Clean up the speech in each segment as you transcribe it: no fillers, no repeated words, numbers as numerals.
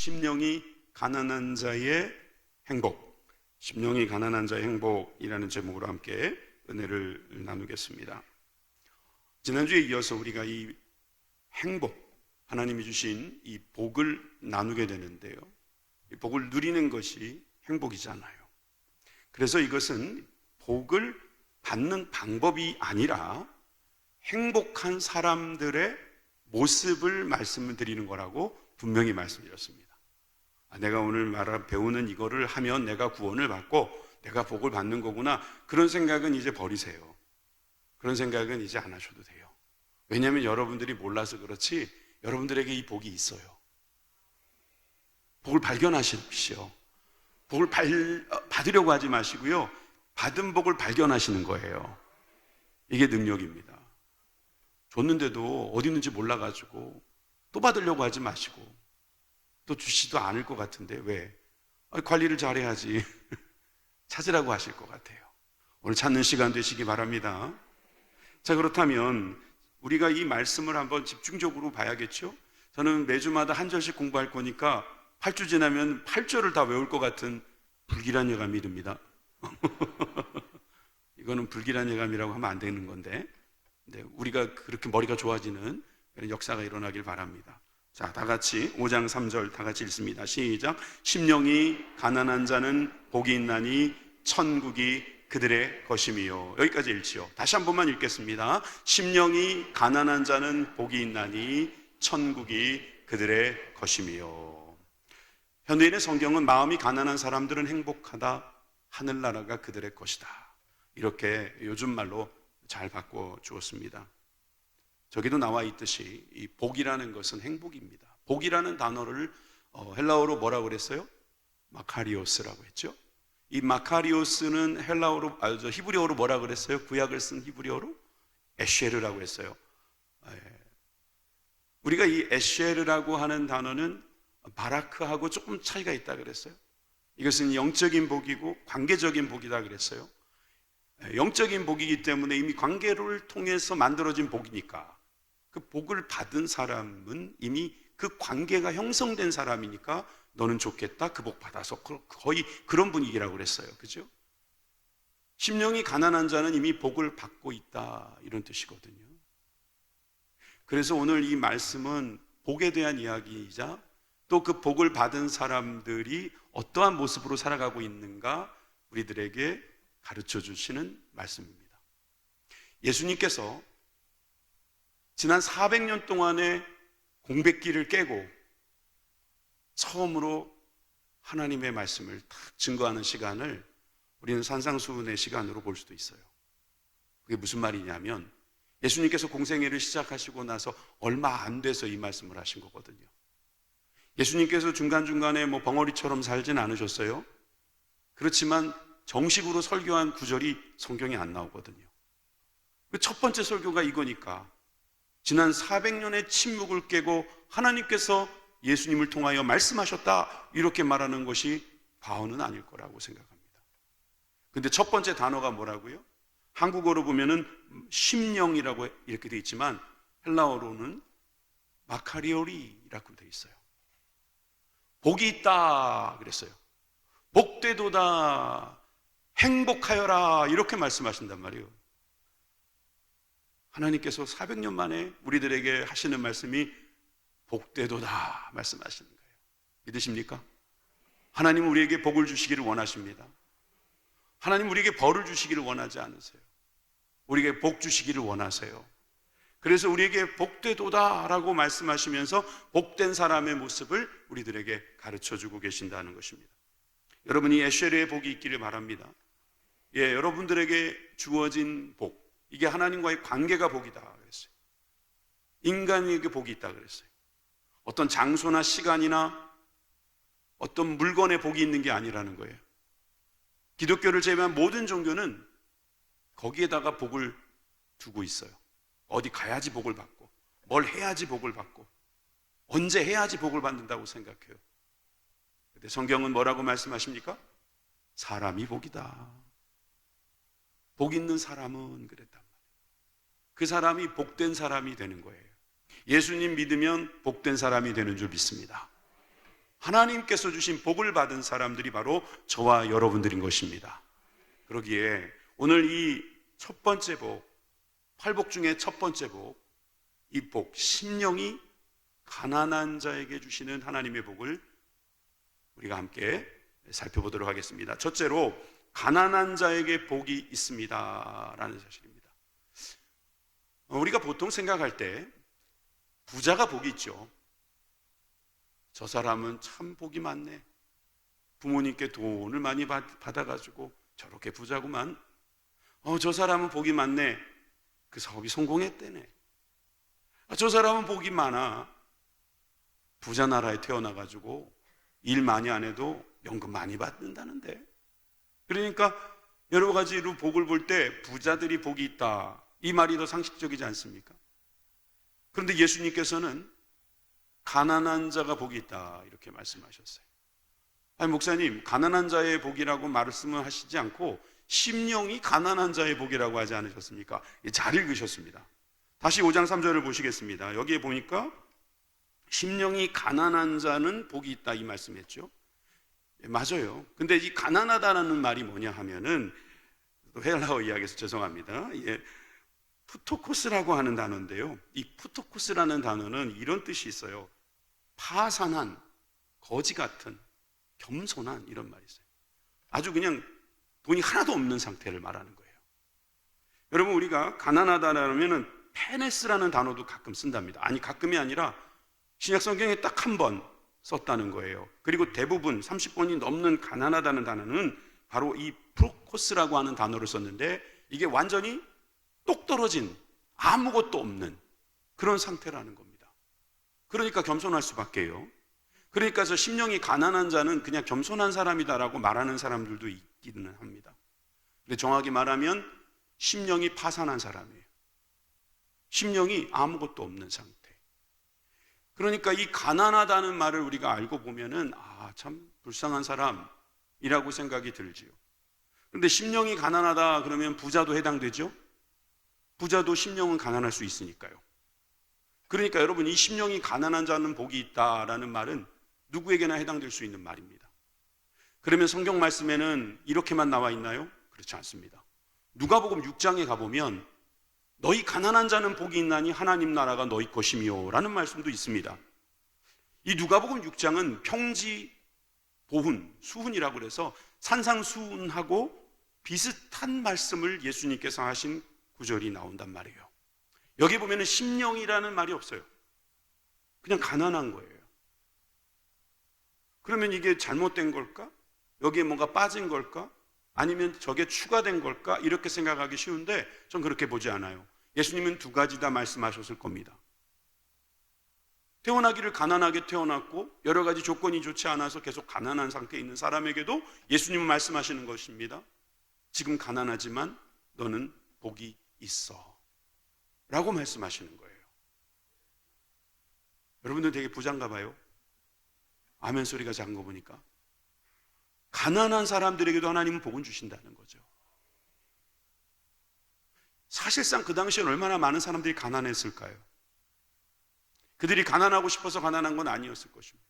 심령이 가난한 자의 행복, 심령이 가난한 자의 행복이라는 제목으로 함께 은혜를 나누겠습니다. 지난주에 이어서 우리가 이 행복, 하나님이 주신 이 복을 나누게 되는데요, 이 복을 누리는 것이 행복이잖아요. 그래서 이것은 복을 받는 방법이 아니라 행복한 사람들의 모습을 말씀을 드리는 거라고 분명히 말씀드렸습니다. 내가 오늘 배우는 이거를 하면 내가 구원을 받고 내가 복을 받는 거구나, 그런 생각은 이제 버리세요. 그런 생각은 이제 안 하셔도 돼요. 왜냐하면 여러분들이 몰라서 그렇지 여러분들에게 이 복이 있어요. 복을 발견하십시오. 복을 받으려고 하지 마시고요, 받은 복을 발견하시는 거예요. 이게 능력입니다. 줬는데도 어디 있는지 몰라가지고 또 받으려고 하지 마시고, 또 주시도 않을 것 같은데 왜? 관리를 잘해야지 찾으라고 하실 것 같아요. 오늘 찾는 시간 되시기 바랍니다. 자, 그렇다면 우리가 이 말씀을 한번 집중적으로 봐야겠죠? 저는 매주마다 한 절씩 공부할 거니까 8주 지나면 8절을 다 외울 것 같은 불길한 예감이 듭니다. 이거는 불길한 예감이라고 하면 안 되는 건데, 우리가 그렇게 머리가 좋아지는 그런 역사가 일어나길 바랍니다. 자, 다 같이 5장 3절 다 같이 읽습니다. 시작. 심령이 가난한 자는 복이 있나니 천국이 그들의 것임이요. 여기까지 읽지요. 다시 한 번만 읽겠습니다. 심령이 가난한 자는 복이 있나니 천국이 그들의 것임이요. 현대인의 성경은 마음이 가난한 사람들은 행복하다, 하늘나라가 그들의 것이다, 이렇게 요즘 말로 잘 바꿔 주었습니다. 저기도 나와 있듯이 이 복이라는 것은 행복입니다. 복이라는 단어를 헬라어로 뭐라고 그랬어요? 마카리오스라고 했죠. 이 마카리오스는 히브리어로 뭐라고 그랬어요? 구약을 쓴 히브리어로 에쉐르라고 했어요. 우리가 이 에쉐르라고 하는 단어는 바라크하고 조금 차이가 있다 그랬어요. 이것은 영적인 복이고 관계적인 복이다 그랬어요. 영적인 복이기 때문에 이미 관계를 통해서 만들어진 복이니까, 그 복을 받은 사람은 이미 그 관계가 형성된 사람이니까 너는 좋겠다, 그 복 받아서, 거의 그런 분위기라고 그랬어요. 그죠? 심령이 가난한 자는 이미 복을 받고 있다, 이런 뜻이거든요. 그래서 오늘 이 말씀은 복에 대한 이야기이자 또 그 복을 받은 사람들이 어떠한 모습으로 살아가고 있는가 우리들에게 가르쳐 주시는 말씀입니다. 예수님께서 지난 400년 동안의 공백기를 깨고 처음으로 하나님의 말씀을 딱 증거하는 시간을 우리는 산상수훈의 시간으로 볼 수도 있어요. 그게 무슨 말이냐면, 예수님께서 공생애를 시작하시고 나서 얼마 안 돼서 이 말씀을 하신 거거든요. 예수님께서 중간중간에 벙어리처럼 살진 않으셨어요. 그렇지만 정식으로 설교한 구절이 성경에 안 나오거든요. 첫 번째 설교가 이거니까 지난 400년의 침묵을 깨고 하나님께서 예수님을 통하여 말씀하셨다, 이렇게 말하는 것이 과언은 아닐 거라고 생각합니다. 근데 첫 번째 단어가 뭐라고요? 한국어로 보면은 심령이라고 이렇게 돼 있지만 헬라어로는 마카리오리라고 돼 있어요. 복이 있다 그랬어요. 복되도다, 행복하여라, 이렇게 말씀하신단 말이에요. 하나님께서 400년 만에 우리들에게 하시는 말씀이 복되도다 말씀하시는 거예요. 믿으십니까? 하나님은 우리에게 복을 주시기를 원하십니다. 하나님 우리에게 벌을 주시기를 원하지 않으세요. 우리에게 복 주시기를 원하세요. 그래서 우리에게 복되도다라고 말씀하시면서 복된 사람의 모습을 우리들에게 가르쳐주고 계신다는 것입니다. 여러분이 에쉐르의 복이 있기를 바랍니다. 여러분들에게 주어진 복, 이게 하나님과의 관계가 복이다 그랬어요. 인간에게 복이 있다 그랬어요. 어떤 장소나 시간이나 어떤 물건에 복이 있는 게 아니라는 거예요. 기독교를 제외한 모든 종교는 거기에다가 복을 두고 있어요. 어디 가야지 복을 받고, 뭘 해야지 복을 받고, 언제 해야지 복을 받는다고 생각해요. 근데 성경은 뭐라고 말씀하십니까? 사람이 복이다. 복 있는 사람은 그랬단 말이에요. 그 사람이 복된 사람이 되는 거예요. 예수님 믿으면 복된 사람이 되는 줄 믿습니다. 하나님께서 주신 복을 받은 사람들이 바로 저와 여러분들인 것입니다. 그러기에 오늘 이 첫 번째 복, 팔복 중에 첫 번째 복, 이 복, 심령이 가난한 자에게 주시는 하나님의 복을 우리가 함께 살펴보도록 하겠습니다. 첫째로 가난한 자에게 복이 있습니다 라는 사실입니다. 우리가 보통 생각할 때 부자가 복이 있죠. 저 사람은 참 복이 많네. 부모님께 돈을 많이 받아가지고 저렇게 부자구만. 저 사람은 복이 많네. 그 사업이 성공했대네. 저 사람은 복이 많아. 부자 나라에 태어나가지고 일 많이 안 해도 연금 많이 받는다는데. 그러니까 여러 가지로 복을 볼 때 부자들이 복이 있다, 이 말이 더 상식적이지 않습니까? 그런데 예수님께서는 가난한 자가 복이 있다 이렇게 말씀하셨어요. 아니 목사님, 가난한 자의 복이라고 말씀을 하시지 않고 심령이 가난한 자의 복이라고 하지 않으셨습니까? 잘 읽으셨습니다. 다시 5장 3절을 보시겠습니다. 여기에 보니까 심령이 가난한 자는 복이 있다 이 말씀했죠. 맞아요. 근데 이 가난하다는 말이 뭐냐 하면은, 헬라어 이야기에서 죄송합니다. 푸토코스라고 하는 단어인데요. 이 푸토코스라는 단어는 이런 뜻이 있어요. 파산한, 거지 같은, 겸손한, 이런 말이 있어요. 아주 그냥 돈이 하나도 없는 상태를 말하는 거예요. 여러분, 우리가 가난하다라면은 페네스라는 단어도 가끔 쓴답니다. 아니, 가끔이 아니라 신약 성경에 딱 한 번 썼다는 거예요. 그리고 대부분 30번이 넘는 가난하다는 단어는 바로 이 프로코스라고 하는 단어를 썼는데, 이게 완전히 똑 떨어진 아무것도 없는 그런 상태라는 겁니다. 그러니까 겸손할 수밖에요. 그러니까 저 심령이 가난한 자는 그냥 겸손한 사람이다라고 말하는 사람들도 있기는 합니다. 근데 정확히 말하면 심령이 파산한 사람이에요. 심령이 아무것도 없는 상태. 그러니까 이 가난하다는 말을 우리가 알고 보면은 참 불쌍한 사람이라고 생각이 들지요. 그런데 심령이 가난하다 그러면 부자도 해당되죠? 부자도 심령은 가난할 수 있으니까요. 그러니까 여러분, 이 심령이 가난한 자는 복이 있다라는 말은 누구에게나 해당될 수 있는 말입니다. 그러면 성경 말씀에는 이렇게만 나와 있나요? 그렇지 않습니다. 누가복음 6장에 가보면 너희 가난한 자는 복이 있나니 하나님 나라가 너희 것이며 라는 말씀도 있습니다. 이 누가복음 6장은 평지 보훈, 수훈이라고 해서 산상수훈하고 비슷한 말씀을 예수님께서 하신 구절이 나온단 말이에요. 여기 보면은 심령이라는 말이 없어요. 그냥 가난한 거예요. 그러면 이게 잘못된 걸까? 여기에 뭔가 빠진 걸까? 아니면 저게 추가된 걸까? 이렇게 생각하기 쉬운데 전 그렇게 보지 않아요. 예수님은 두 가지 다 말씀하셨을 겁니다. 태어나기를 가난하게 태어났고 여러 가지 조건이 좋지 않아서 계속 가난한 상태에 있는 사람에게도 예수님은 말씀하시는 것입니다. 지금 가난하지만 너는 복이 있어 라고 말씀하시는 거예요. 여러분들 되게 부자인가 봐요. 아멘 소리가 작은 거 보니까. 가난한 사람들에게도 하나님은 복은 주신다는 거죠. 사실상 그 당시엔 얼마나 많은 사람들이 가난했을까요? 그들이 가난하고 싶어서 가난한 건 아니었을 것입니다.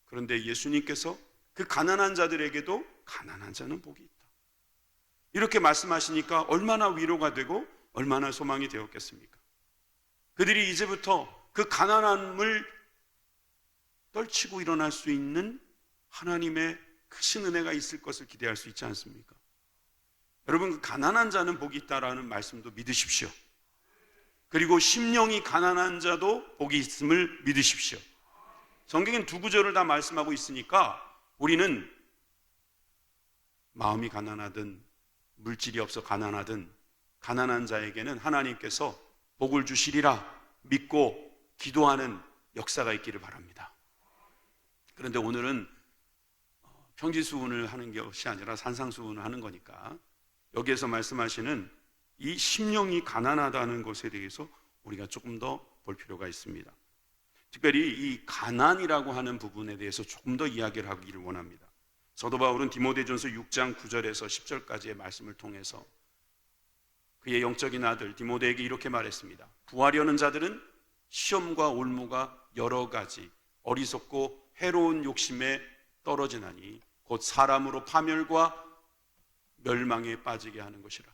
그런데 예수님께서 그 가난한 자들에게도 가난한 자는 복이 있다, 이렇게 말씀하시니까 얼마나 위로가 되고 얼마나 소망이 되었겠습니까? 그들이 이제부터 그 가난함을 떨치고 일어날 수 있는 하나님의 크신 은혜가 있을 것을 기대할 수 있지 않습니까? 여러분, 그 가난한 자는 복이 있다라는 말씀도 믿으십시오. 그리고 심령이 가난한 자도 복이 있음을 믿으십시오. 성경엔 두 구절을 다 말씀하고 있으니까 우리는 마음이 가난하든 물질이 없어 가난하든 가난한 자에게는 하나님께서 복을 주시리라 믿고 기도하는 역사가 있기를 바랍니다. 그런데 오늘은 평지수훈을 하는 것이 아니라 산상수훈을 하는 거니까 여기에서 말씀하시는 이 심령이 가난하다는 것에 대해서 우리가 조금 더 볼 필요가 있습니다. 특별히 이 가난이라고 하는 부분에 대해서 조금 더 이야기를 하기를 원합니다. 사도 바울은 디모데전서 6장 9절에서 10절까지의 말씀을 통해서 그의 영적인 아들 디모데에게 이렇게 말했습니다. 구하려는 자들은 시험과 올무가 여러 가지, 어리석고 해로운 욕심에 떨어지나니 곧 사람으로 파멸과 멸망에 빠지게 하는 것이라.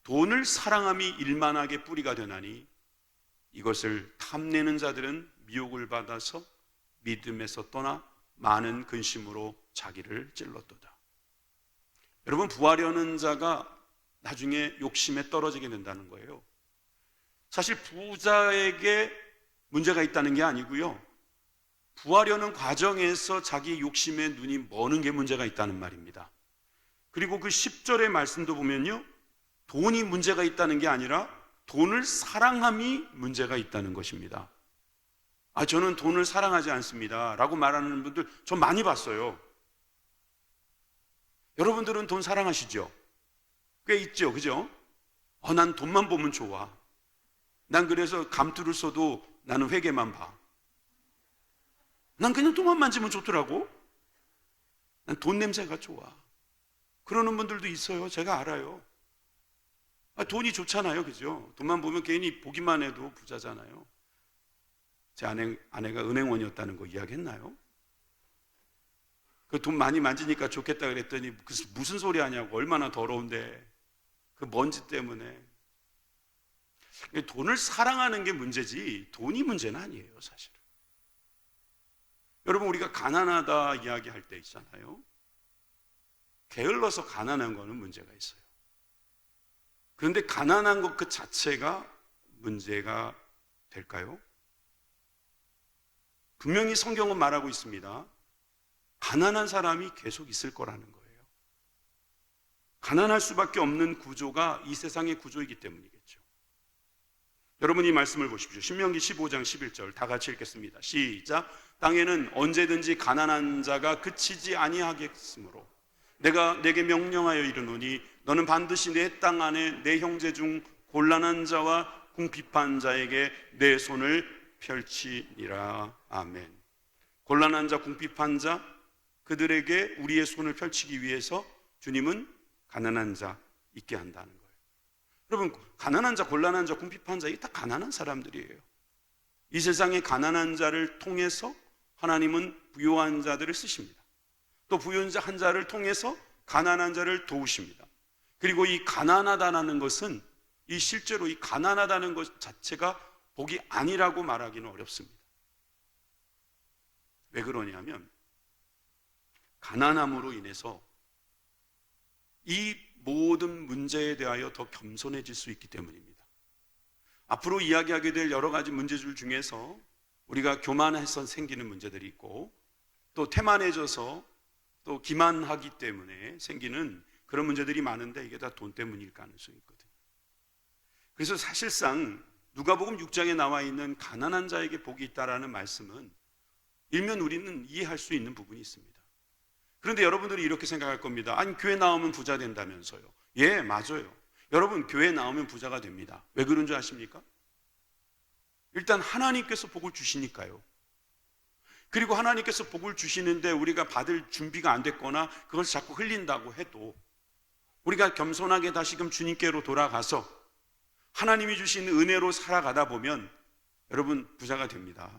돈을 사랑함이 일만하게 뿌리가 되나니 이것을 탐내는 자들은 미혹을 받아서 믿음에서 떠나 많은 근심으로 자기를 찔렀도다. 여러분, 부하려는 자가 나중에 욕심에 떨어지게 된다는 거예요. 사실 부자에게 문제가 있다는 게 아니고요, 부하려는 과정에서 자기 욕심에 눈이 머는 게 문제가 있다는 말입니다. 그리고 그 10절의 말씀도 보면요, 돈이 문제가 있다는 게 아니라 돈을 사랑함이 문제가 있다는 것입니다. 저는 돈을 사랑하지 않습니다 라고 말하는 분들 전 많이 봤어요. 여러분들은 돈 사랑하시죠? 꽤 있죠, 그죠? 난 돈만 보면 좋아. 난 그래서 감투를 써도 나는 회계만 봐. 난 그냥 돈만 만지면 좋더라고. 난 돈 냄새가 좋아. 그러는 분들도 있어요. 제가 알아요. 돈이 좋잖아요, 그죠? 돈만 보면 괜히 보기만 해도 부자잖아요. 제 아내가 은행원이었다는 거 이야기했나요? 그 돈 많이 만지니까 좋겠다 그랬더니 무슨 소리 하냐고. 얼마나 더러운데. 그 먼지 때문에. 돈을 사랑하는 게 문제지 돈이 문제는 아니에요, 사실은. 여러분, 우리가 가난하다 이야기할 때 있잖아요, 게을러서 가난한 거는 문제가 있어요. 그런데 가난한 것 그 자체가 문제가 될까요? 분명히 성경은 말하고 있습니다. 가난한 사람이 계속 있을 거라는 거예요. 가난할 수밖에 없는 구조가 이 세상의 구조이기 때문이겠죠. 여러분, 이 말씀을 보십시오. 신명기 15장 11절 다 같이 읽겠습니다. 시작. 땅에는 언제든지 가난한 자가 그치지 아니하겠으므로 내가 내게 명령하여 이르노니 너는 반드시 내 땅 안에 내 형제 중 곤란한 자와 궁핍한 자에게 내 손을 펼치니라. 아멘. 곤란한 자, 궁핍한 자, 그들에게 우리의 손을 펼치기 위해서 주님은 가난한 자 있게 한다는 거예요. 여러분, 가난한 자, 곤란한 자, 궁핍한 자, 이게 다 가난한 사람들이에요. 이 세상의 가난한 자를 통해서 하나님은 부유한 자들을 쓰십니다. 또 부유한 자 한 자를 통해서 가난한 자를 도우십니다. 그리고 이 가난하다는 것은, 이 실제로 이 가난하다는 것 자체가 복이 아니라고 말하기는 어렵습니다. 왜 그러냐면 가난함으로 인해서 이 모든 문제에 대하여 더 겸손해질 수 있기 때문입니다. 앞으로 이야기하게 될 여러 가지 문제들 중에서 우리가 교만해서 생기는 문제들이 있고, 또 태만해져서 또 기만하기 때문에 생기는 그런 문제들이 많은데, 이게 다 돈 때문일 가능성이 있거든요. 그래서 사실상 누가복음 6장에 나와 있는 가난한 자에게 복이 있다라는 말씀은 일면 우리는 이해할 수 있는 부분이 있습니다. 그런데 여러분들이 이렇게 생각할 겁니다. 아니, 교회 나오면 부자 된다면서요. 예, 맞아요. 여러분, 교회 나오면 부자가 됩니다. 왜 그런 줄 아십니까? 일단 하나님께서 복을 주시니까요. 그리고 하나님께서 복을 주시는데 우리가 받을 준비가 안 됐거나 그걸 자꾸 흘린다고 해도 우리가 겸손하게 다시금 주님께로 돌아가서 하나님이 주신 은혜로 살아가다 보면 여러분, 부자가 됩니다.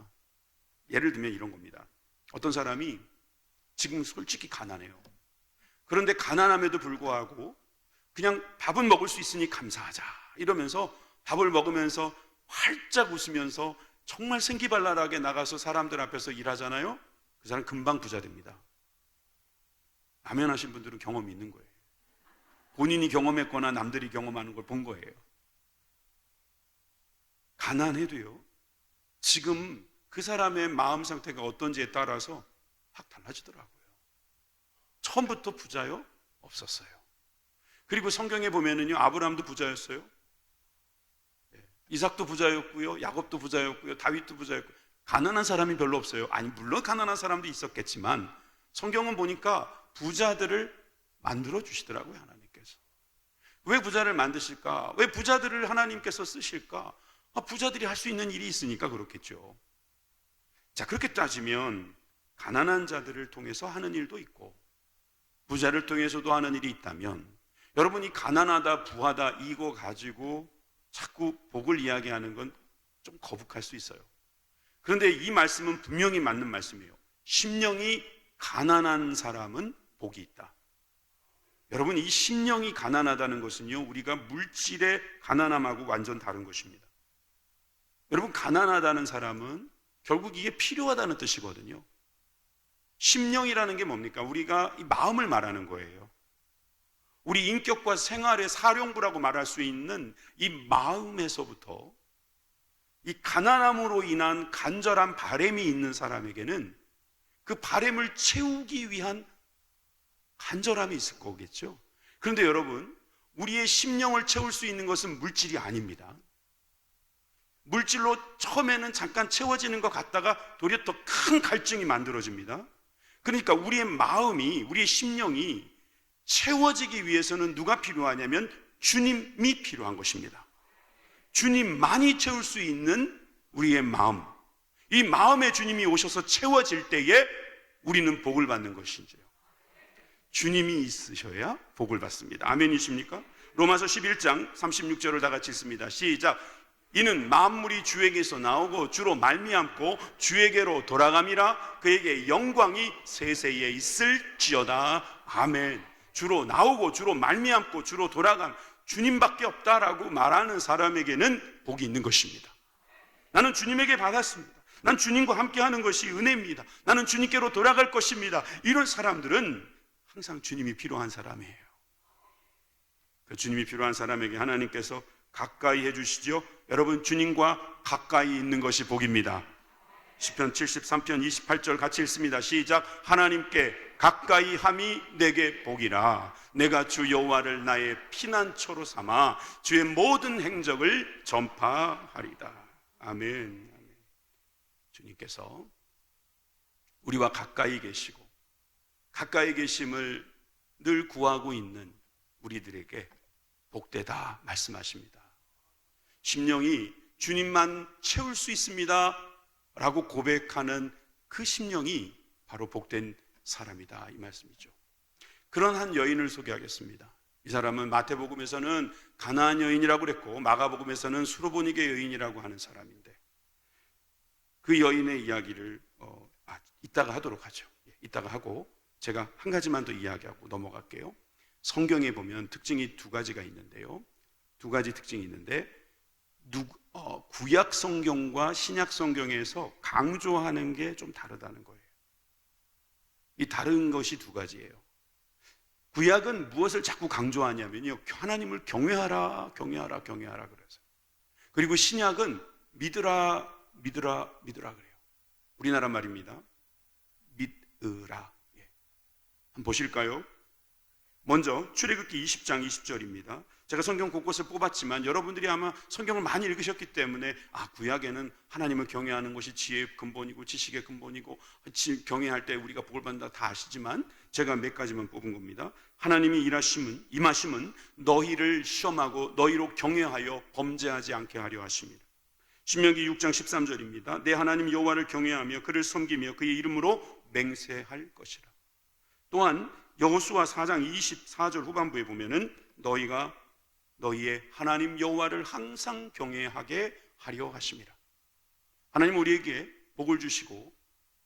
예를 들면 이런 겁니다. 어떤 사람이 지금 솔직히 가난해요. 그런데 가난함에도 불구하고 그냥 밥은 먹을 수 있으니 감사하자 이러면서 밥을 먹으면서 활짝 웃으면서 정말 생기발랄하게 나가서 사람들 앞에서 일하잖아요. 그 사람 금방 부자 됩니다. 라면하신 분들은 경험이 있는 거예요. 본인이 경험했거나 남들이 경험하는 걸 본 거예요. 가난해도요, 지금 그 사람의 마음 상태가 어떤지에 따라서 확 달라지더라고요. 처음부터 부자요? 없었어요. 그리고 성경에 보면은요, 아브라함도 부자였어요. 이삭도 부자였고요, 야곱도 부자였고요, 다윗도 부자였고요. 가난한 사람이 별로 없어요. 아니, 물론 가난한 사람도 있었겠지만 성경은 보니까 부자들을 만들어 주시더라고요, 하나님께서. 왜 부자를 만드실까? 왜 부자들을 하나님께서 쓰실까? 부자들이 할 수 있는 일이 있으니까 그렇겠죠. 자, 그렇게 따지면 가난한 자들을 통해서 하는 일도 있고 부자를 통해서도 하는 일이 있다면, 여러분이 가난하다, 부하다 이거 가지고 자꾸 복을 이야기하는 건 좀 거북할 수 있어요. 그런데 이 말씀은 분명히 맞는 말씀이에요. 심령이 가난한 사람은 복이 있다. 여러분, 이 심령이 가난하다는 것은요, 우리가 물질의 가난함하고 완전 다른 것입니다. 여러분, 가난하다는 사람은 결국 이게 필요하다는 뜻이거든요. 심령이라는 게 뭡니까? 우리가 이 마음을 말하는 거예요. 우리 인격과 생활의 사령부라고 말할 수 있는 이 마음에서부터 이 가난함으로 인한 간절한 바람이 있는 사람에게는 그 바람을 채우기 위한 간절함이 있을 거겠죠. 그런데 여러분, 우리의 심령을 채울 수 있는 것은 물질이 아닙니다. 물질로 처음에는 잠깐 채워지는 것 같다가 도리어 더 큰 갈증이 만들어집니다. 그러니까 우리의 마음이, 우리의 심령이 채워지기 위해서는 누가 필요하냐면 주님이 필요한 것입니다. 주님만이 채울 수 있는 우리의 마음, 이 마음에 주님이 오셔서 채워질 때에 우리는 복을 받는 것이지요. 주님이 있으셔야 복을 받습니다. 아멘이십니까? 로마서 11장 36절을 다 같이 읽습니다. 시작. 이는 만물이 주에게서 나오고 주로 말미암고 주에게로 돌아감이라. 그에게 영광이 세세에 있을지어다. 아멘. 주로 나오고 주로 말미암고 주로 돌아감, 주님밖에 없다라고 말하는 사람에게는 복이 있는 것입니다. 나는 주님에게 받았습니다. 난 주님과 함께하는 것이 은혜입니다. 나는 주님께로 돌아갈 것입니다. 이런 사람들은 항상 주님이 필요한 사람이에요. 그 주님이 필요한 사람에게 하나님께서 가까이 해주시죠. 여러분, 주님과 가까이 있는 것이 복입니다. 시편 73편 28절 같이 읽습니다. 시작. 하나님께 가까이 함이 내게 복이라. 내가 주 여호와를 나의 피난처로 삼아 주의 모든 행적을 전파하리다. 아멘. 주님께서 우리와 가까이 계시고 가까이 계심을 늘 구하고 있는 우리들에게 복되다 말씀하십니다. 심령이 주님만 채울 수 있습니다 라고 고백하는 그 심령이 바로 복된 사람이다, 이 말씀이죠. 그런 한 여인을 소개하겠습니다. 이 사람은 마태복음에서는 가나안 여인이라고 그랬고 마가복음에서는 수로보니게 여인이라고 하는 사람인데, 그 여인의 이야기를 이따가 하도록 하죠. 이따가 하고 제가 한 가지만 더 이야기하고 넘어갈게요. 성경에 보면 특징이 두 가지가 있는데요. 두 가지 특징이 있는데 구약 성경과 신약 성경에서 강조하는 게 좀 다르다는 거예요. 이 다른 것이 두 가지예요. 구약은 무엇을 자꾸 강조하냐면요, 하나님을 경외하라, 경외하라, 경외하라 그래서. 그리고 신약은 믿으라, 믿으라, 믿으라 그래요. 우리나라 말입니다. 믿으라. 한번 보실까요? 먼저 출애굽기 20장 20절입니다. 제가 성경 곳곳을 뽑았지만 여러분들이 아마 성경을 많이 읽으셨기 때문에 구약에는 하나님을 경외하는 것이 지혜의 근본이고 지식의 근본이고 경외할 때 우리가 복을 받는다 다 아시지만 제가 몇 가지만 뽑은 겁니다. 하나님이 임하심은 너희를 시험하고 너희로 경외하여 범죄하지 않게 하려 하십니다. 신명기 6장 13절입니다. 내 하나님 여호와를 경외하며 그를 섬기며 그의 이름으로 맹세할 것이라. 또한 여호수아 4장 24절 후반부에 보면은 너희가 너희의 하나님 여호와를 항상 경외하게 하려 하심이라. 하나님 우리에게 복을 주시고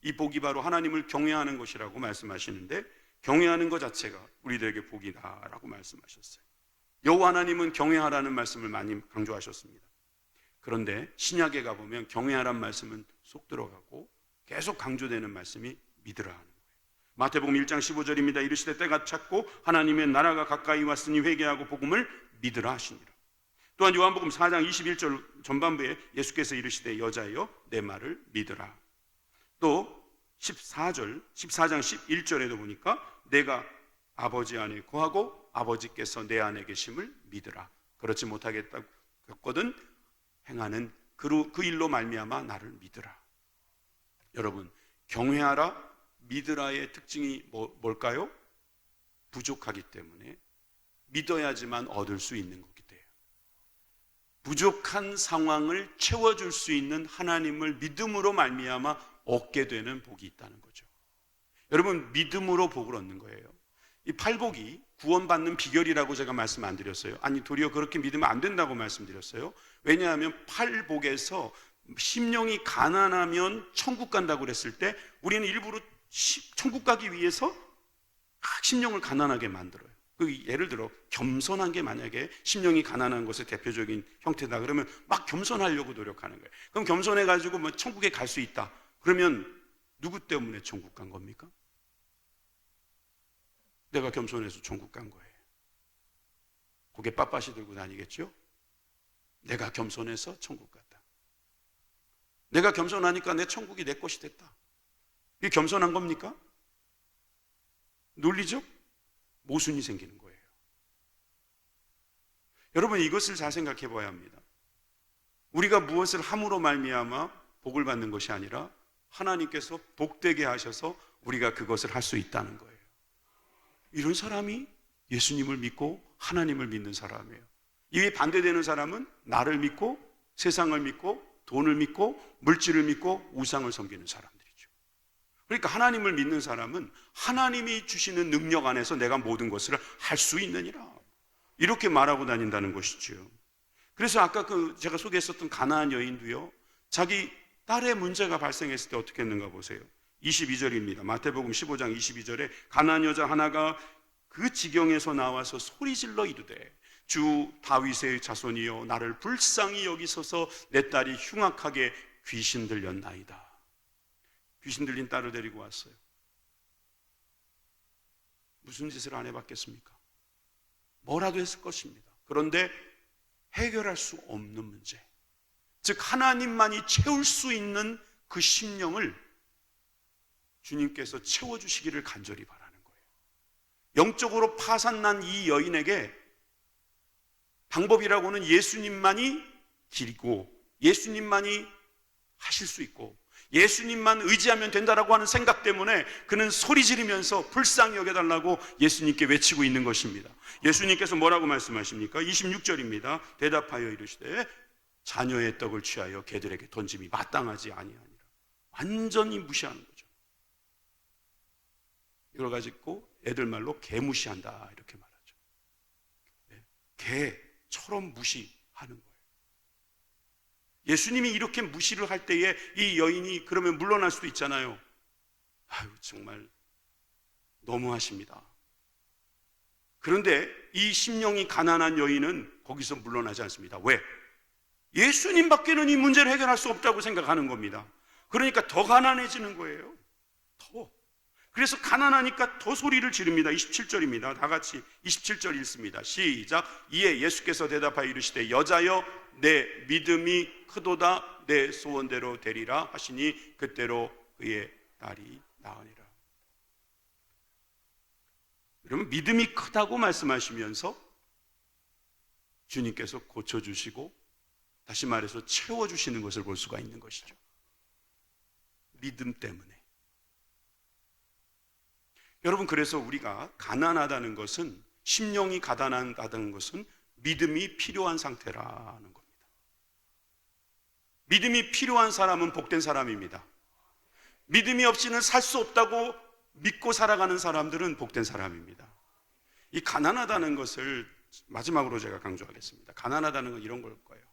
이 복이 바로 하나님을 경외하는 것이라고 말씀하시는데, 경외하는 것 자체가 우리들에게 복이다라고 말씀하셨어요. 여호와 하나님은 경외하라는 말씀을 많이 강조하셨습니다. 그런데 신약에 가보면 경외하라는 말씀은 쏙 들어가고 계속 강조되는 말씀이 믿으라 하는 거예요. 마태복음 1장 15절입니다. 이르시되 때가 찼고 하나님의 나라가 가까이 왔으니 회개하고 복음을 믿으라 하시니라. 또한 요한복음 4장 21절 전반부에 예수께서 이르시되 여자여 내 말을 믿으라. 또 14장 11절에도 보니까 내가 아버지 안에 거하고 아버지께서 내 안에 계심을 믿으라. 그렇지 못하겠거든 행하는 그 일로 말미암아 나를 믿으라. 여러분, 경외하라, 믿으라의 특징이 뭘까요? 부족하기 때문에 믿어야지만 얻을 수 있는 거기 때문에 부족한 상황을 채워줄 수 있는 하나님을 믿음으로 말미암아 얻게 되는 복이 있다는 거죠. 여러분, 믿음으로 복을 얻는 거예요. 이 팔복이 구원받는 비결이라고 제가 말씀 안 드렸어요. 아니, 도리어 그렇게 믿으면 안 된다고 말씀드렸어요. 왜냐하면 팔복에서 심령이 가난하면 천국 간다고 그랬을 때 우리는 일부러 천국 가기 위해서 심령을 가난하게 만들어요. 예를 들어 겸손한 게 만약에 심령이 가난한 것의 대표적인 형태다 그러면 막 겸손하려고 노력하는 거예요. 그럼 겸손해가지고 뭐 천국에 갈 수 있다 그러면 누구 때문에 천국 간 겁니까? 내가 겸손해서 천국 간 거예요. 고개 빳빳이 들고 다니겠죠? 내가 겸손해서 천국 갔다. 내가 겸손하니까 내 천국이 내 것이 됐다. 이게 겸손한 겁니까? 논리적 모순이 생기는 거예요. 여러분 이것을 잘 생각해 봐야 합니다. 우리가 무엇을 함으로 말미암아 복을 받는 것이 아니라 하나님께서 복되게 하셔서 우리가 그것을 할 수 있다는 거예요. 이런 사람이 예수님을 믿고 하나님을 믿는 사람이에요. 이에 반대되는 사람은 나를 믿고 세상을 믿고 돈을 믿고 물질을 믿고 우상을 섬기는 사람들이죠. 그러니까 하나님을 믿는 사람은 하나님이 주시는 능력 안에서 내가 모든 것을 할 수 있느니라 이렇게 말하고 다닌다는 것이죠. 그래서 아까 제가 소개했었던 가나안 여인도요, 자기 딸의 문제가 발생했을 때 어떻게 했는가 보세요. 22절입니다. 마태복음 15장 22절에 가나안 여자 하나가 그 지경에서 나와서 소리질러 이르되 주 다윗의 자손이여 나를 불쌍히 여기소서 내 딸이 흉악하게 귀신 들렸나이다. 귀신 들린 딸을 데리고 왔어요. 무슨 짓을 안 해봤겠습니까? 뭐라도 했을 것입니다. 그런데 해결할 수 없는 문제, 즉 하나님만이 채울 수 있는 그 심령을 주님께서 채워주시기를 간절히 바라는 거예요. 영적으로 파산난 이 여인에게 방법이라고는 예수님만이 길이고 예수님만이 하실 수 있고 예수님만 의지하면 된다라고 하는 생각 때문에 그는 소리 지르면서 불쌍히 여겨달라고 예수님께 외치고 있는 것입니다. 예수님께서 뭐라고 말씀하십니까? 26절입니다. 대답하여 이르시되 자녀의 떡을 취하여 개들에게 던짐이 마땅하지 아니하니라. 완전히 무시하는 거죠. 이걸 가지고 애들 말로 개무시한다 이렇게 말하죠. 개처럼 무시하는 거예요. 예수님이 이렇게 무시를 할 때에 이 여인이 그러면 물러날 수도 있잖아요. 아유 정말 너무하십니다. 그런데 이 심령이 가난한 여인은 거기서 물러나지 않습니다. 왜? 예수님밖에는 이 문제를 해결할 수 없다고 생각하는 겁니다. 그러니까 더 가난해지는 거예요. 더. 그래서 가난하니까 더 소리를 지릅니다. 27절입니다. 다 같이 27절 읽습니다. 시작. 이에 예수께서 대답하여 이르시되 여자여 내 믿음이 크도다 내 소원대로 되리라 하시니 그때로 그의 딸이 나으니라. 여러분 믿음이 크다고 말씀하시면서 주님께서 고쳐주시고 다시 말해서 채워주시는 것을 볼 수가 있는 것이죠. 믿음 때문에. 여러분 그래서 우리가 가난하다는 것은 심령이 가난하다는 것은 믿음이 필요한 상태라는 겁니다. 믿음이 필요한 사람은 복된 사람입니다. 믿음이 없이는 살 수 없다고 믿고 살아가는 사람들은 복된 사람입니다. 이 가난하다는 것을 마지막으로 제가 강조하겠습니다. 가난하다는 건 이런 걸 거예요.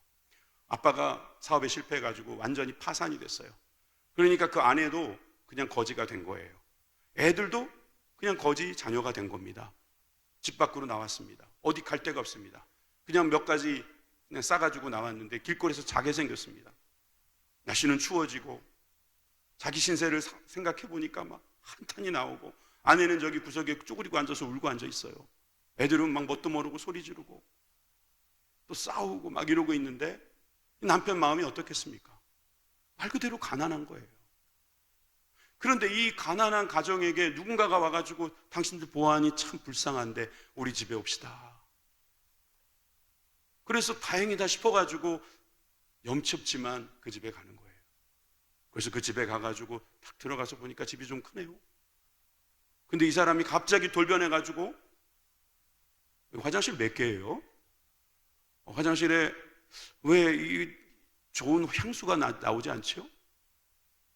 아빠가 사업에 실패해가지고 완전히 파산이 됐어요. 그러니까 그 아내도 그냥 거지가 된 거예요. 애들도 그냥 거지 자녀가 된 겁니다. 집 밖으로 나왔습니다. 어디 갈 데가 없습니다. 그냥 몇 가지 그냥 싸가지고 나왔는데 길거리에서 자게 생겼습니다. 날씨는 추워지고 자기 신세를 생각해 보니까 막 한탄이 나오고 아내는 저기 구석에 쪼그리고 앉아서 울고 앉아 있어요. 애들은 막 뭣도 모르고 소리 지르고 또 싸우고 막 이러고 있는데 남편 마음이 어떻겠습니까? 말 그대로 가난한 거예요. 그런데 이 가난한 가정에게 누군가가 와가지고 당신들 보아하니 참 불쌍한데 우리 집에 옵시다. 그래서 다행이다 싶어가지고 염치없지만 그 집에 가는 거예요. 그래서 그 집에 가가지고 딱 들어가서 보니까 집이 좀 크네요. 근데 이 사람이 갑자기 돌변해가지고 화장실 몇 개예요? 화장실에 왜 이 좋은 향수가 나오지 않죠?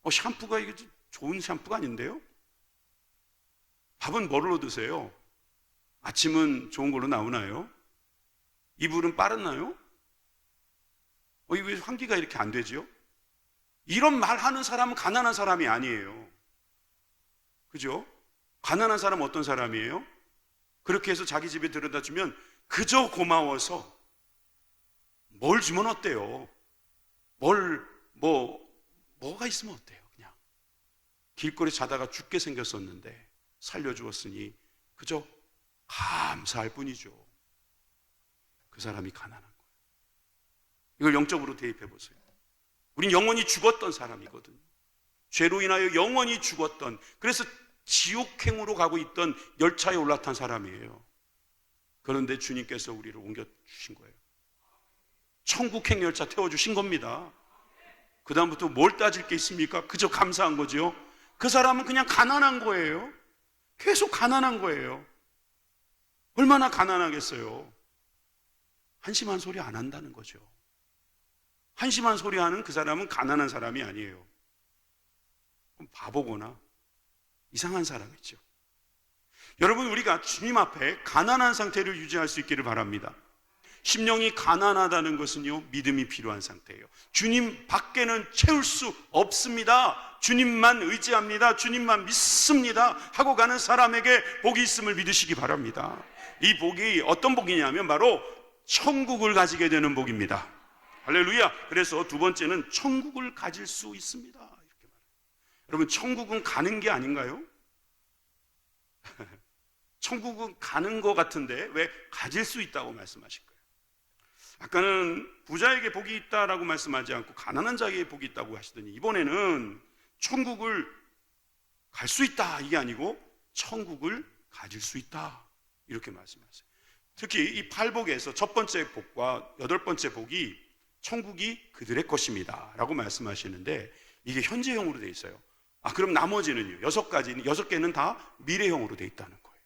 샴푸가 이게 좋은 샴푸가 아닌데요? 밥은 뭐로 드세요? 아침은 좋은 걸로 나오나요? 이불은 빠르나요? 왜 환기가 이렇게 안 되지요? 이런 말 하는 사람은 가난한 사람이 아니에요. 그죠? 가난한 사람은 어떤 사람이에요? 그렇게 해서 자기 집에 들여다 주면 그저 고마워서 뭘 주면 어때요? 뭐가 있으면 어때요? 그냥 길거리 자다가 죽게 생겼었는데 살려주었으니 그저 감사할 뿐이죠. 그 사람이 가난한 거예요. 이걸 영적으로 대입해 보세요. 우린 영원히 죽었던 사람이거든요. 죄로 인하여 영원히 죽었던, 그래서 지옥행으로 가고 있던 열차에 올라탄 사람이에요. 그런데 주님께서 우리를 옮겨주신 거예요. 천국행 열차 태워주신 겁니다. 그 다음부터 뭘 따질 게 있습니까? 그저 감사한 거죠. 그 사람은 그냥 가난한 거예요. 계속 가난한 거예요. 얼마나 가난하겠어요. 한심한 소리 안 한다는 거죠. 한심한 소리 하는 그 사람은 가난한 사람이 아니에요. 바보거나 이상한 사람이죠. 여러분, 우리가 주님 앞에 가난한 상태를 유지할 수 있기를 바랍니다. 심령이 가난하다는 것은요, 믿음이 필요한 상태예요. 주님 밖에는 채울 수 없습니다. 주님만 의지합니다. 주님만 믿습니다 하고 가는 사람에게 복이 있음을 믿으시기 바랍니다. 이 복이 어떤 복이냐면 바로 천국을 가지게 되는 복입니다. 할렐루야. 그래서 두 번째는 천국을 가질 수 있습니다. 이렇게 말해요. 여러분, 천국은 가는 게 아닌가요? 천국은 가는 것 같은데 왜 가질 수 있다고 말씀하실 거예요? 아까는 부자에게 복이 있다라고 말씀하지 않고 가난한 자에게 복이 있다고 하시더니 이번에는 천국을 갈 수 있다 이게 아니고 천국을 가질 수 있다 이렇게 말씀하세요. 특히 이 팔복에서 첫 번째 복과 여덟 번째 복이 천국이 그들의 것입니다 라고 말씀하시는데 이게 현재형으로 되어 있어요. 그럼 나머지는요, 여섯 개는 다 미래형으로 되어 있다는 거예요.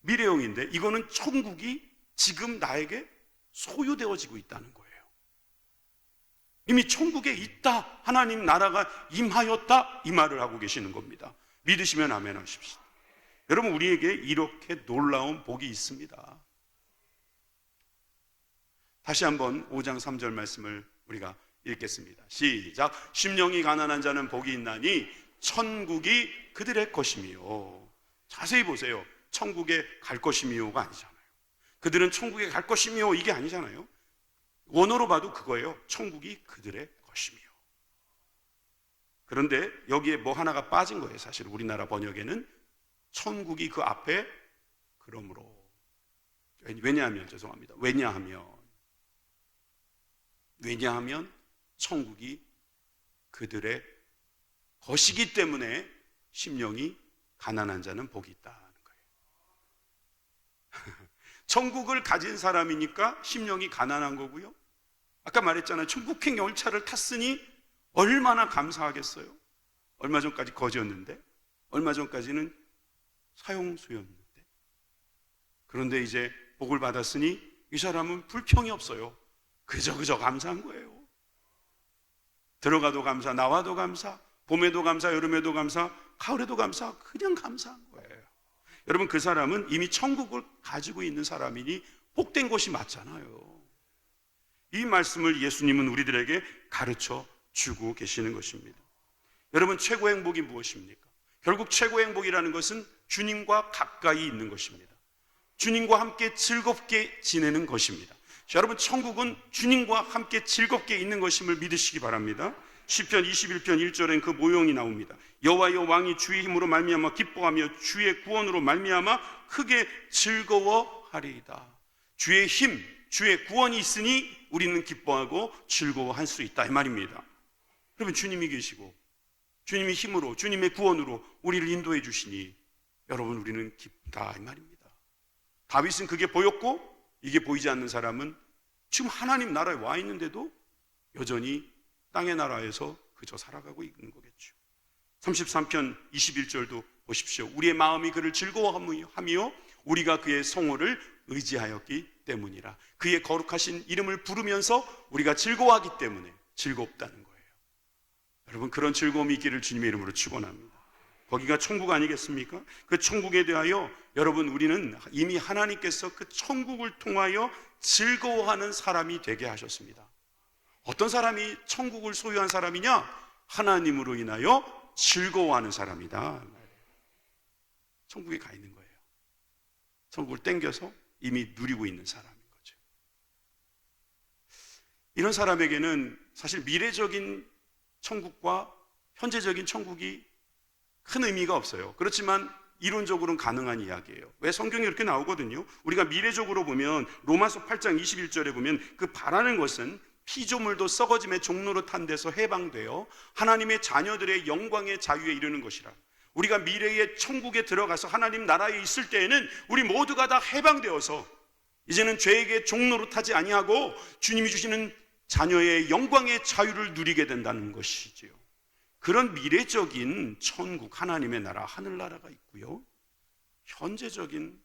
미래형인데 이거는 천국이 지금 나에게 소유되어지고 있다는 거예요. 이미 천국에 있다, 하나님 나라가 임하였다 이 말을 하고 계시는 겁니다. 믿으시면 아멘 하십시오. 여러분, 우리에게 이렇게 놀라운 복이 있습니다. 다시 한번 5장 3절 말씀을 우리가 읽겠습니다. 시작. 심령이 가난한 자는 복이 있나니 천국이 그들의 것이미요. 자세히 보세요. 천국에 갈 것이미요가 아니잖아요. 그들은 천국에 갈 것이미요 이게 아니잖아요. 원어로 봐도 그거예요. 천국이 그들의 것이미요. 그런데 여기에 뭐 하나가 빠진 거예요. 사실 우리나라 번역에는 천국이 그 앞에 그러므로, 왜냐하면 천국이 그들의 것이기 때문에 심령이 가난한 자는 복이 있다는 거예요. 천국을 가진 사람이니까 심령이 가난한 거고요. 아까 말했잖아요. 천국행 열차를 탔으니 얼마나 감사하겠어요. 얼마 전까지 거지였는데, 얼마 전까지는 사형수였는데, 그런데 이제 복을 받았으니 이 사람은 불평이 없어요. 그저 감사한 거예요. 들어가도 감사, 나와도 감사, 봄에도 감사, 여름에도 감사, 가을에도 감사, 그냥 감사한 거예요. 여러분, 그 사람은 이미 천국을 가지고 있는 사람이니 복된 것이 맞잖아요. 이 말씀을 예수님은 우리들에게 가르쳐 주고 계시는 것입니다. 여러분, 최고의 행복이 무엇입니까? 결국 최고의 행복이라는 것은 주님과 가까이 있는 것입니다. 주님과 함께 즐겁게 지내는 것입니다. 자, 여러분, 천국은 주님과 함께 즐겁게 있는 것임을 믿으시기 바랍니다. 시편 21편 1절엔 그 모형이 나옵니다. 여호와여 왕이 주의 힘으로 말미암아 기뻐하며 주의 구원으로 말미암아 크게 즐거워하리이다. 주의 힘, 주의 구원이 있으니 우리는 기뻐하고 즐거워할 수 있다 이 말입니다. 여러분, 주님이 계시고 주님의 힘으로, 주님의 구원으로 우리를 인도해 주시니 여러분, 우리는 기쁘다 이 말입니다. 다윗은 그게 보였고, 이게 보이지 않는 사람은 지금 하나님 나라에 와 있는데도 여전히 땅의 나라에서 그저 살아가고 있는 거겠죠. 33편 21절도 보십시오. 우리의 마음이 그를 즐거워하며 우리가 그의 성호를 의지하였기 때문이라. 그의 거룩하신 이름을 부르면서 우리가 즐거워하기 때문에 즐겁다는 거예요. 여러분, 그런 즐거움이 있기를 주님의 이름으로 축원합니다. 거기가 천국 아니겠습니까? 그 천국에 대하여 여러분, 우리는 이미 하나님께서 그 천국을 통하여 즐거워하는 사람이 되게 하셨습니다. 어떤 사람이 천국을 소유한 사람이냐? 하나님으로 인하여 즐거워하는 사람이다. 천국에 가 있는 거예요. 천국을 땡겨서 이미 누리고 있는 사람인 거죠. 이런 사람에게는 사실 미래적인 천국과 현재적인 천국이 큰 의미가 없어요. 그렇지만 이론적으로는 가능한 이야기예요. 왜? 성경에 이렇게 나오거든요. 우리가 미래적으로 보면 로마서 8장 21절에 보면 그 바라는 것은 피조물도 썩어짐의 종로로 탄 데서 해방되어 하나님의 자녀들의 영광의 자유에 이르는 것이라. 우리가 미래의 천국에 들어가서 하나님 나라에 있을 때에는 우리 모두가 다 해방되어서 이제는 죄에게 종로로 타지 아니하고 주님이 주시는 자녀의 영광의 자유를 누리게 된다는 것이지요. 그런 미래적인 천국, 하나님의 나라, 하늘나라가 있고요, 현재적인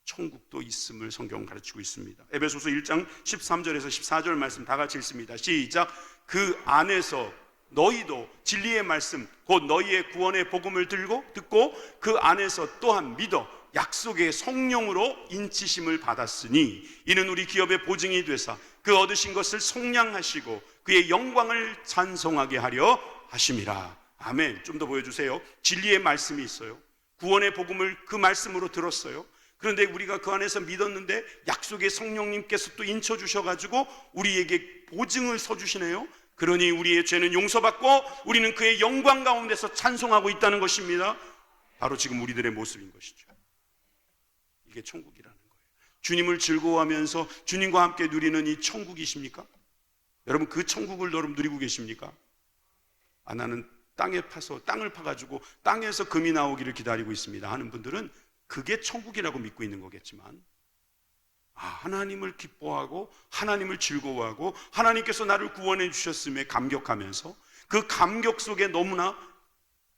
천국도 있음을 성경은 가르치고 있습니다. 에베소서 1장 13절에서 14절 말씀 다 같이 읽습니다. 시작. 그 안에서 너희도 진리의 말씀 곧 너희의 구원의 복음을 듣고 그 안에서 또한 믿어 약속의 성령으로 인치심을 받았으니 이는 우리 기업의 보증이 되사 그 얻으신 것을 속량하시고 그의 영광을 찬송하게 하려 하심이라. 아멘. 좀 더 보여주세요. 진리의 말씀이 있어요. 구원의 복음을 그 말씀으로 들었어요. 그런데 우리가 그 안에서 믿었는데 약속의 성령님께서 또 인쳐주셔가지고 우리에게 보증을 서주시네요. 그러니 우리의 죄는 용서받고 우리는 그의 영광 가운데서 찬송하고 있다는 것입니다. 바로 지금 우리들의 모습인 것이죠. 이게 천국이라는 거예요. 주님을 즐거워하면서 주님과 함께 누리는 이 천국이십니까? 여러분, 그 천국을 여러분 누리고 계십니까? 아, 나는 땅을 파가지고 땅에서 금이 나오기를 기다리고 있습니다 하는 분들은 그게 천국이라고 믿고 있는 거겠지만, 하나님을 기뻐하고 하나님을 즐거워하고 하나님께서 나를 구원해 주셨음에 감격하면서 그 감격 속에 너무나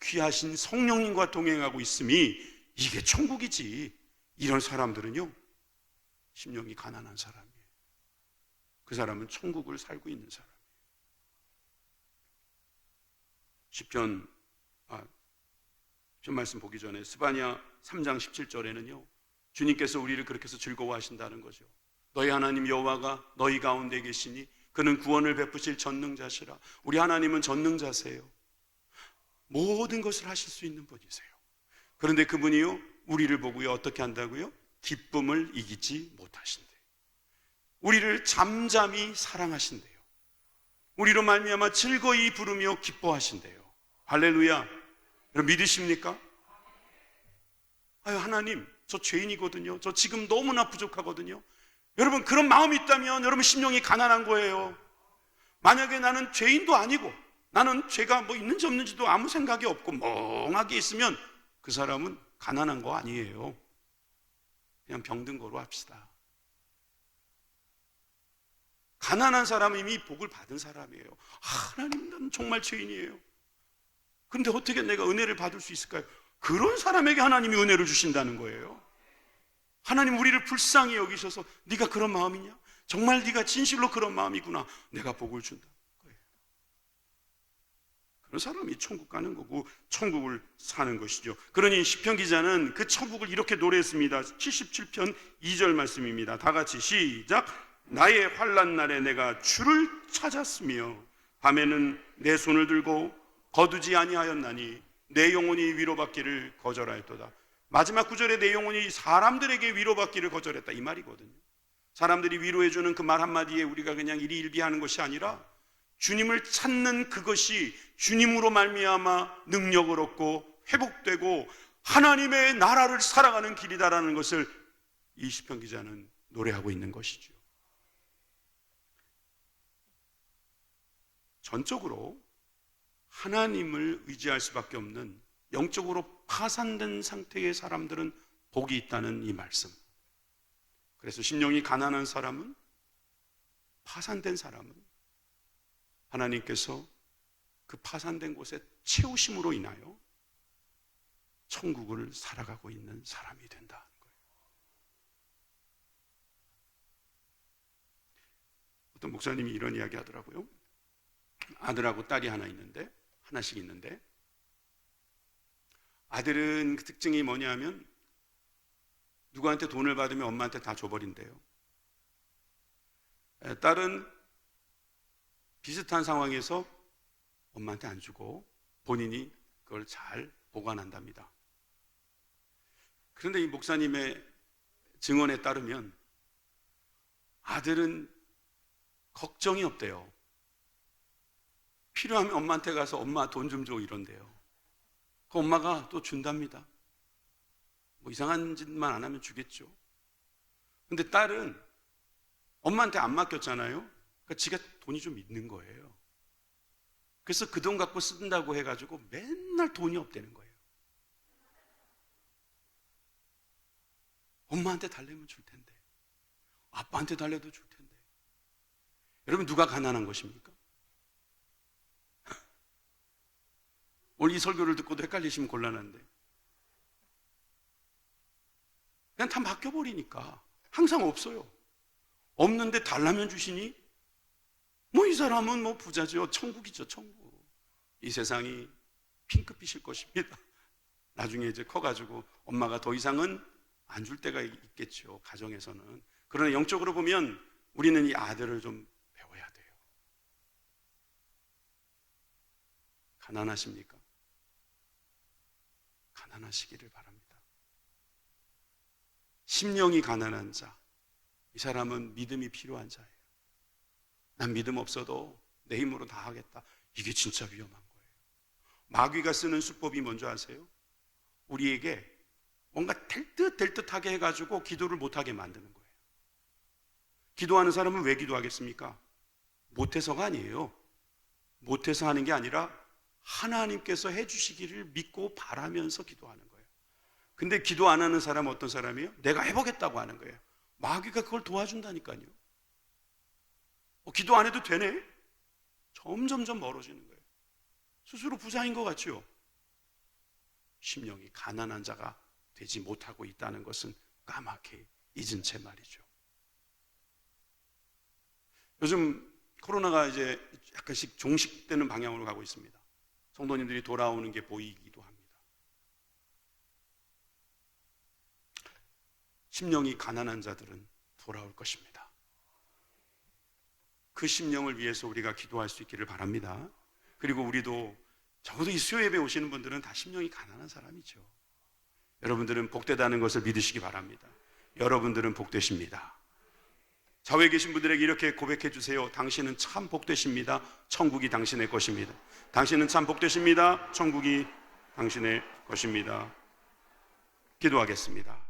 귀하신 성령님과 동행하고 있음이 이게 천국이지. 이런 사람들은요, 심령이 가난한 사람이에요. 그 사람은 천국을 살고 있는 사람이에요. 시편 말씀 보기 전에 스바냐 3장 17절에는요 주님께서 우리를 그렇게 해서 즐거워하신다는 거죠. 너희 하나님 여호와가 너희 가운데 계시니 그는 구원을 베푸실 전능자시라. 우리 하나님은 전능자세요. 모든 것을 하실 수 있는 분이세요. 그런데 그분이요 우리를 보고요 어떻게 한다고요? 기쁨을 이기지 못하신대요. 우리를 잠잠히 사랑하신대요. 우리로 말미암아 즐거이 부르며 기뻐하신대요. 할렐루야. 여러분 믿으십니까? 하나님, 저 죄인이거든요. 저 지금 너무나 부족하거든요. 여러분 그런 마음이 있다면 여러분 심령이 가난한 거예요. 만약에 나는 죄인도 아니고 나는 죄가 뭐 있는지 없는지도 아무 생각이 없고 멍하게 있으면 그 사람은 가난한 거 아니에요. 그냥 병든 거로 합시다. 가난한 사람은 이미 복을 받은 사람이에요. 하나님, 나는 정말 죄인이에요. 근데 어떻게 내가 은혜를 받을 수 있을까요? 그런 사람에게 하나님이 은혜를 주신다는 거예요. 하나님 우리를 불쌍히 여기셔서 네가 그런 마음이냐? 정말 네가 진실로 그런 마음이구나. 내가 복을 준다는 거예요. 그런 사람이 천국 가는 거고 천국을 사는 것이죠. 그러니 시편 기자는 그 천국을 이렇게 노래했습니다. 77편 2절 말씀입니다. 다 같이 시작. 나의 환난 날에 내가 주를 찾았으며 밤에는 내 손을 들고 거두지 아니하였나니 내 영혼이 위로받기를 거절하였도다. 마지막 구절에 내 영혼이 사람들에게 위로받기를 거절했다 이 말이거든요. 사람들이 위로해주는 그 말 한마디에 우리가 그냥 일희일비하는 것이 아니라 주님을 찾는 그것이 주님으로 말미암아 능력을 얻고 회복되고 하나님의 나라를 살아가는 길이다라는 것을 이 시편 기자는 노래하고 있는 것이죠. 전적으로 하나님을 의지할 수밖에 없는 영적으로 파산된 상태의 사람들은 복이 있다는 이 말씀. 그래서 심령이 가난한 사람은, 파산된 사람은 하나님께서 그 파산된 곳에 채우심으로 인하여 천국을 살아가고 있는 사람이 된다는 거예요. 어떤 목사님이 이런 이야기 하더라고요. 아들하고 딸이 하나씩 있는데 아들은 그 특징이 뭐냐면 누구한테 돈을 받으면 엄마한테 다 줘버린대요. 딸은 비슷한 상황에서 엄마한테 안 주고 본인이 그걸 잘 보관한답니다. 그런데 이 목사님의 증언에 따르면 아들은 걱정이 없대요. 필요하면 엄마한테 가서 엄마 돈 좀 줘 이런대요. 그 엄마가 또 준답니다. 뭐 이상한 짓만 안 하면 주겠죠. 근데 딸은 엄마한테 안 맡겼잖아요. 그러니까 지가 돈이 좀 있는 거예요. 그래서 그 돈 갖고 쓴다고 해가지고 맨날 돈이 없다는 거예요. 엄마한테 달래면 줄 텐데, 아빠한테 달래도 줄 텐데. 여러분, 누가 가난한 것입니까? 오늘 이 설교를 듣고도 헷갈리시면 곤란한데, 그냥 다 맡겨버리니까 항상 없어요. 없는데 달라면 주시니? 뭐 이 사람은 뭐 부자죠. 천국이죠, 천국. 이 세상이 핑크빛일 것입니다. 나중에 이제 커가지고 엄마가 더 이상은 안 줄 때가 있겠죠, 가정에서는. 그러나 영적으로 보면 우리는 이 아들을 좀 배워야 돼요. 가난하십니까? 가난하시기를 바랍니다. 심령이 가난한 자, 이 사람은 믿음이 필요한 자예요. 난 믿음 없어도 내 힘으로 다 하겠다. 이게 진짜 위험한 거예요. 마귀가 쓰는 수법이 뭔지 아세요? 우리에게 뭔가 될 듯 하게 해가지고 기도를 못하게 만드는 거예요. 기도하는 사람은 왜 기도하겠습니까? 못해서가 아니에요. 못해서 하는 게 아니라 하나님께서 해주시기를 믿고 바라면서 기도하는 거예요. 근데 기도 안 하는 사람은 어떤 사람이에요? 내가 해보겠다고 하는 거예요. 마귀가 그걸 도와준다니까요. 기도 안 해도 되네? 점점점 멀어지는 거예요. 스스로 부자인 것 같죠? 심령이 가난한 자가 되지 못하고 있다는 것은 까맣게 잊은 채 말이죠. 요즘 코로나가 이제 약간씩 종식되는 방향으로 가고 있습니다. 성도님들이 돌아오는 게 보이기도 합니다. 심령이 가난한 자들은 돌아올 것입니다. 그 심령을 위해서 우리가 기도할 수 있기를 바랍니다. 그리고 우리도 적어도 이 수요 예배 오시는 분들은 다 심령이 가난한 사람이죠. 여러분들은 복되다는 것을 믿으시기 바랍니다. 여러분들은 복되십니다. 좌우에 계신 분들에게 이렇게 고백해 주세요. 당신은 참 복되십니다. 천국이 당신의 것입니다. 당신은 참 복되십니다. 천국이 당신의 것입니다. 기도하겠습니다.